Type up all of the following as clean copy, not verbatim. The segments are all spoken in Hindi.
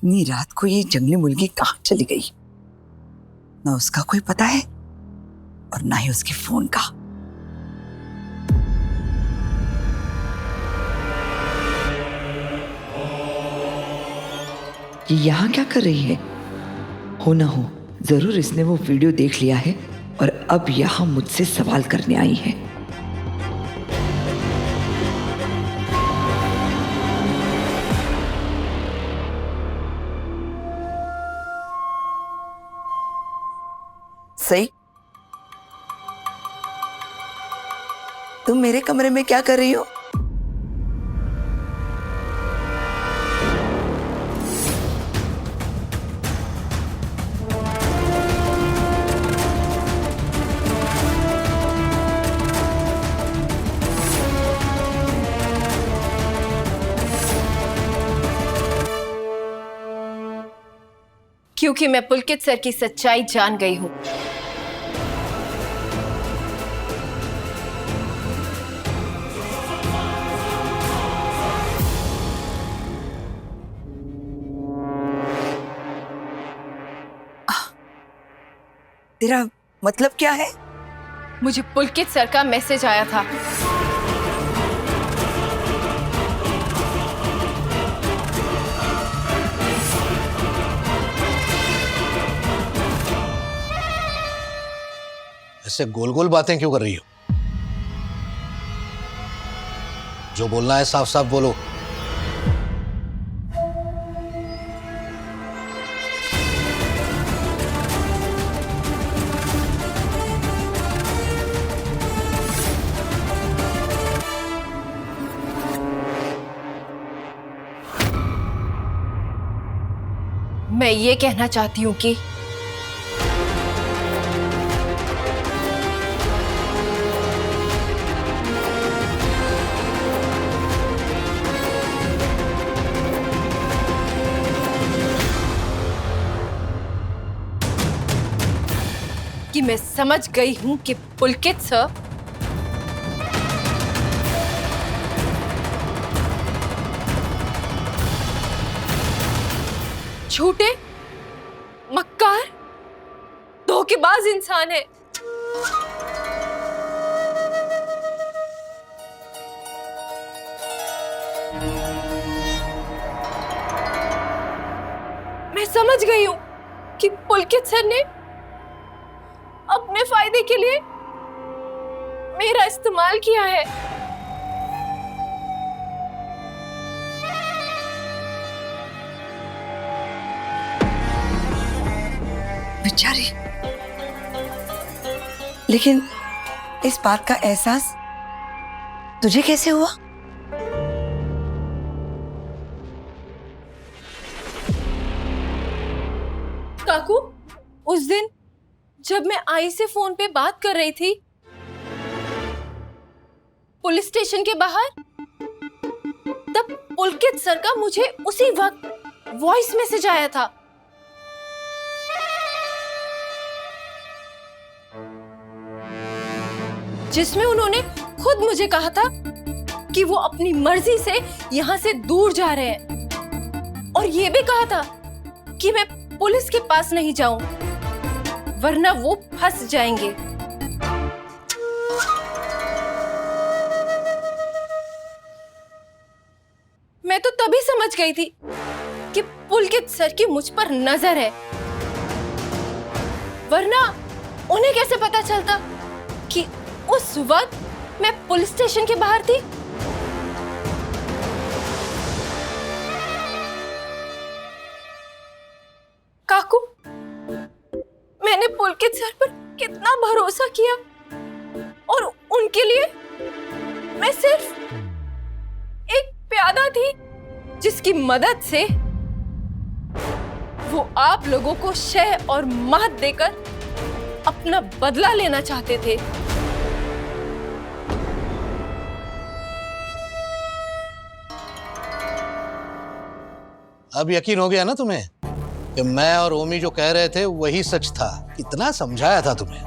इतनी रात को ये जंगली मुर्गी कहाँ चली गई? ना उसका कोई पता है और ना ही उसके फोन का। ये यहाँ क्या कर रही है? हो ना हो जरूर इसने वो वीडियो देख लिया है और अब यहाँ मुझसे सवाल करने आई है। सही, तुम मेरे कमरे में क्या कर रही हो? क्योंकि मैं पुलकित सर की सच्चाई जान गई हूं। तेरा मतलब क्या है? मुझे पुलकित सर का मैसेज आया था। ऐसे गोल गोल बातें क्यों कर रही हो? जो बोलना है साफ साफ बोलो। मैं ये कहना चाहती हूँ कि मैं समझ गई हूं कि पुलकित सर झूठे, मक्कार, धोखेबाज इंसान है। मैं समझ गई हूं कि पुलकित सर ने अपने फायदे के लिए मेरा इस्तेमाल किया है। बेचारी, लेकिन इस बात का एहसास तुझे कैसे हुआ? काकू, उस दिन जब मैं आई से फोन पे बात कर रही थी पुलिस स्टेशन के बाहर, तब पुलकित सर का मुझे उसी वक्त वॉइस मैसेज आया था। जिसमें उन्होंने खुद मुझे कहा था कि वो अपनी मर्जी से यहां से दूर जा रहे हैं और ये भी कहा था कि मैं पुलिस के पास नहीं जाऊं वरना वो फंस जाएंगे। मैं तो तभी समझ गई थी कि पुलकित सर की मुझ पर नजर है, वरना उन्हें कैसे पता चलता कि उस वक्त मैं पुलिस स्टेशन के बाहर थी। काकू, मैंने पुलकित सर पर कितना भरोसा किया और उनके लिए मैं सिर्फ एक प्यादा थी जिसकी मदद से वो आप लोगों को शह और महत देकर अपना बदला लेना चाहते थे। अब यकीन हो गया ना तुम्हें कि मैं और ओमी जो कह रहे थे वही सच था। कितना समझाया था तुम्हें,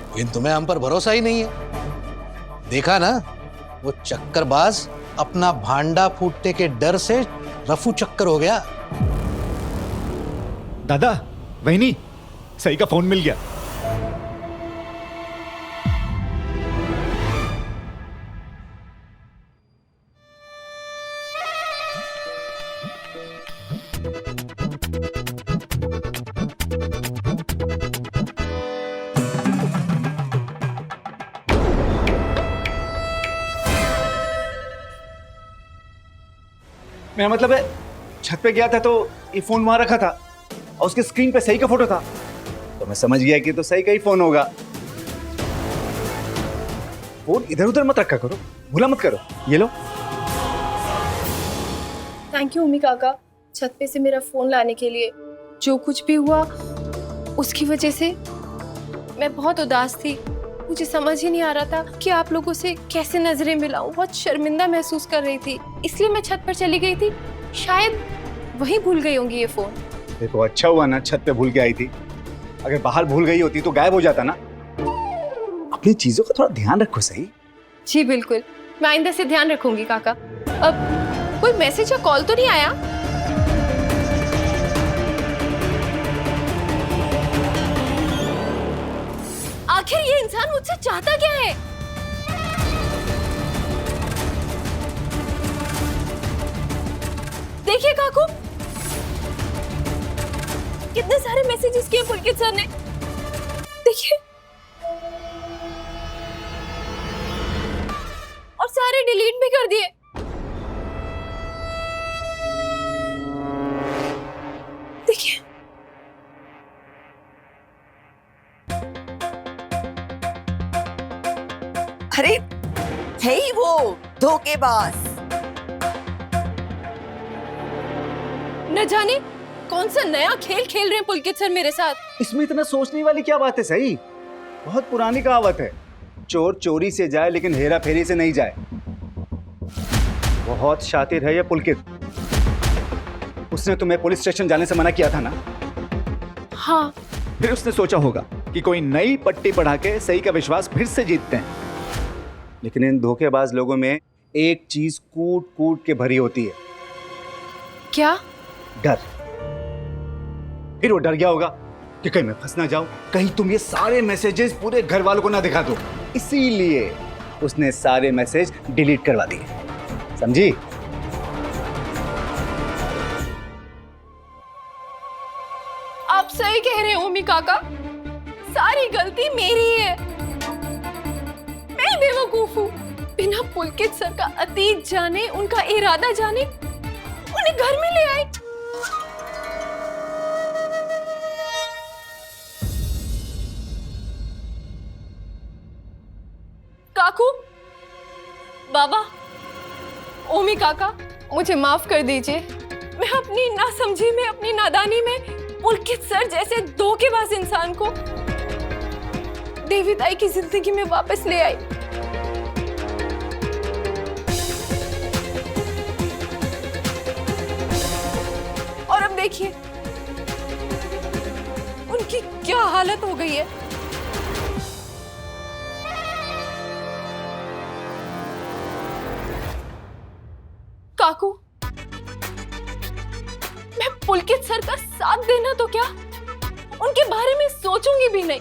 लेकिन तुम्हें हम पर भरोसा ही नहीं है। देखा ना, वो चक्करबाज अपना भांडा फूटने के डर से रफू चक्कर हो गया। दादा, वहीनी, सही का फोन मिल गया। मेरा मतलब है, छत पे गया था तो ये फोन वहां रखा था और उसके स्क्रीन पे सही का फोटो था, तो मैं समझ गया कि तो सही का ही फोन होगा। फोन इधर उधर मत रखा करो, भूला मत करो। ये लो। थैंक यू उमी काका, छत पे से मेरा फोन लाने के लिए। जो कुछ भी हुआ उसकी वजह से मैं बहुत उदास थी। मुझे समझ ही नहीं आ रहा था कि आप लोगों से कैसे नजरें मिलाऊं। बहुत शर्मिंदा महसूस कर रही थी, इसलिए मैं छत पर चली गई थी। शायद वहीं भूल गई होंगी ये फोन। देखो, अच्छा हुआ ना छत पे भूल के आई थी, अगर बाहर भूल गई होती तो गायब हो जाता ना। अपनी चीजों का थोड़ा ध्यान रखो। सही? जी बिल्कुल, मैं आइंदा से ध्यान रखूंगी काका। अब कोई मैसेज या कॉल तो नहीं आया? आखिर ये इंसान मुझसे चाहता क्या है? देखिए काकू, कितने सारे मैसेजेस किए पुलकित सर ने। देखिए, और सारे डिलीट भी कर दिए। देखिए, अरे है ही वो धोखेबाज। न जाने कौन सा नया खेल खेल रहे हैं पुलकित सर मेरे साथ। इसमें इतना सोचने वाली क्या बात है? सही, बहुत पुरानी कहावत है, चोर चोरी से जाए लेकिन हेरा फेरी से नहीं जाए। बहुत शातिर है ये पुलकित। उसने तुम्हें पुलिस स्टेशन जाने से मना किया था ना? हाँ। फिर उसने सोचा होगा कि कोई नई पट्टी पढ़ा के सही का विश्वास फिर से जीतते हैं। लेकिन इन धोखेबाज लोगों में एक चीज कूट कूट के भरी होती है। क्या? डर। फिर वो डर गया होगा कि कहीं मैं फंस ना जाऊं, कहीं तुम ये सारे मैसेजेस पूरे घर वालों को ना दिखा दो, इसीलिए उसने सारे मैसेज डिलीट करवा दिए। समझी? आप सही कह रहे हो ओमी काका, सारी गलती मेरी है। मैं बेवकूफ हूँ। बिना पुलकित सर का अतीत जाने, उनका इरादा जाने, उन्हें घर में ले आई। काकू, बाबा, ओमी काका, मुझे माफ कर दीजिए। मैं अपनी नासमझी में, अपनी नादानी में पुलकित सर जैसे धोखेबाज इंसान को देवी ताई की जिंदगी में वापस ले आई। और अब देखिए उनकी क्या हालत हो गई है। काकू, मैं पुलकित सर का साथ देना तो क्या, उनके बारे में सोचूंगी भी नहीं।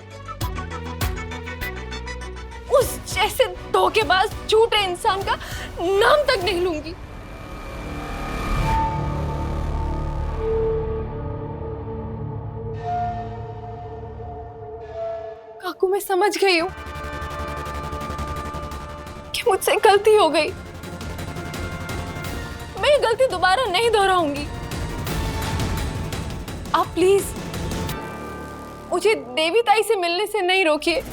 उस जैसे धोखेबाज झूठे इंसान का नाम तक नहीं लूंगी। काकू, मैं समझ गई हूं कि मुझसे गलती हो गई। मैं ये गलती दोबारा नहीं दोहराऊंगी। आप प्लीज मुझे देवी ताई से मिलने से नहीं रोकिए।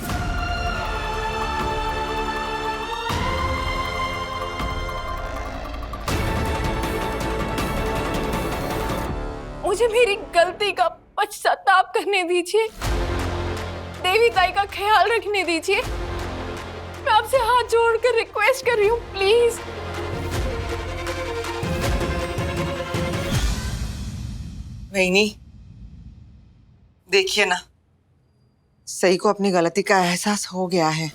मुझे मेरी गलती का पश्चाताप करने दीजिए। देवी ताई का ख्याल रखने दीजिए। मैं आपसे हाथ जोड़कर रिक्वेस्ट कर रही हूँ, प्लीज। वहीनी, देखिए ना, सही को अपनी गलती का एहसास हो गया है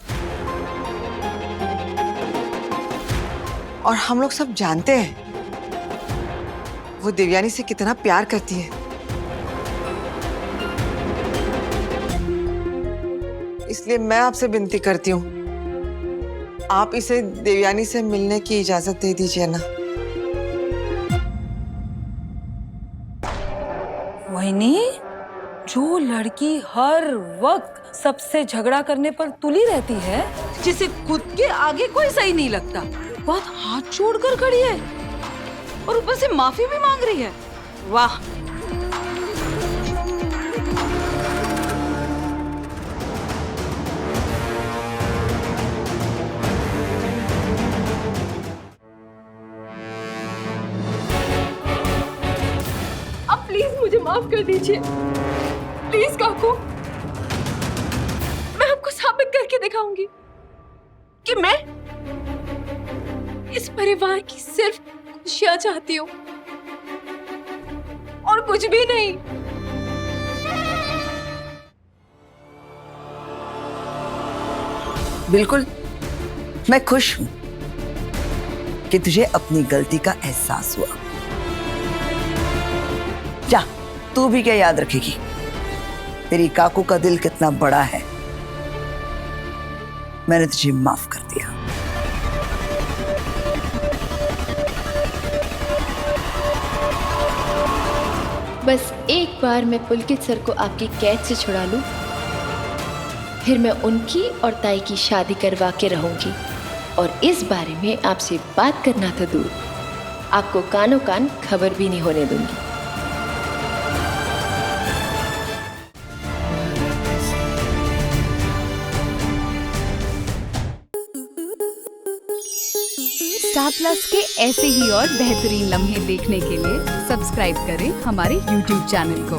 और हम लोग सब जानते हैं वो देवयानी से कितना प्यार करती है। इसलिए मैं आपसे विनती करती हूँ, आप इसे देवयानी से मिलने की इजाजत दे दीजिए ना। वहीनी, जो लड़की हर वक्त सबसे झगड़ा करने पर तुली रहती है, जिसे खुद के आगे कोई सही नहीं लगता, बहुत हाथ जोड़कर खड़ी है और ऊपर से माफी भी मांग रही है। वाह! आप प्लीज मुझे माफ कर दीजिए, प्लीज काकू। मैं आपको साबित करके दिखाऊंगी कि मैं इस परिवार की सिर्फ खुशियां चाहती हूँ और कुछ भी नहीं। बिल्कुल, मैं खुश हूं कि तुझे अपनी गलती का एहसास हुआ। जा, तू भी क्या याद रखेगी तेरी काकू का दिल कितना बड़ा है। मैंने तुझे माफ कर दिया। बस एक बार मैं पुलकित सर को आपकी कैद से छुड़ा लूं, फिर मैं उनकी और ताई की शादी करवा के रहूंगी और इस बारे में आपसे बात करना तो दूर, आपको कानों कान खबर भी नहीं होने दूंगी। स्टार प्लस के ऐसे ही और बेहतरीन लम्हे देखने के लिए सब्सक्राइब करें हमारे YouTube चैनल को।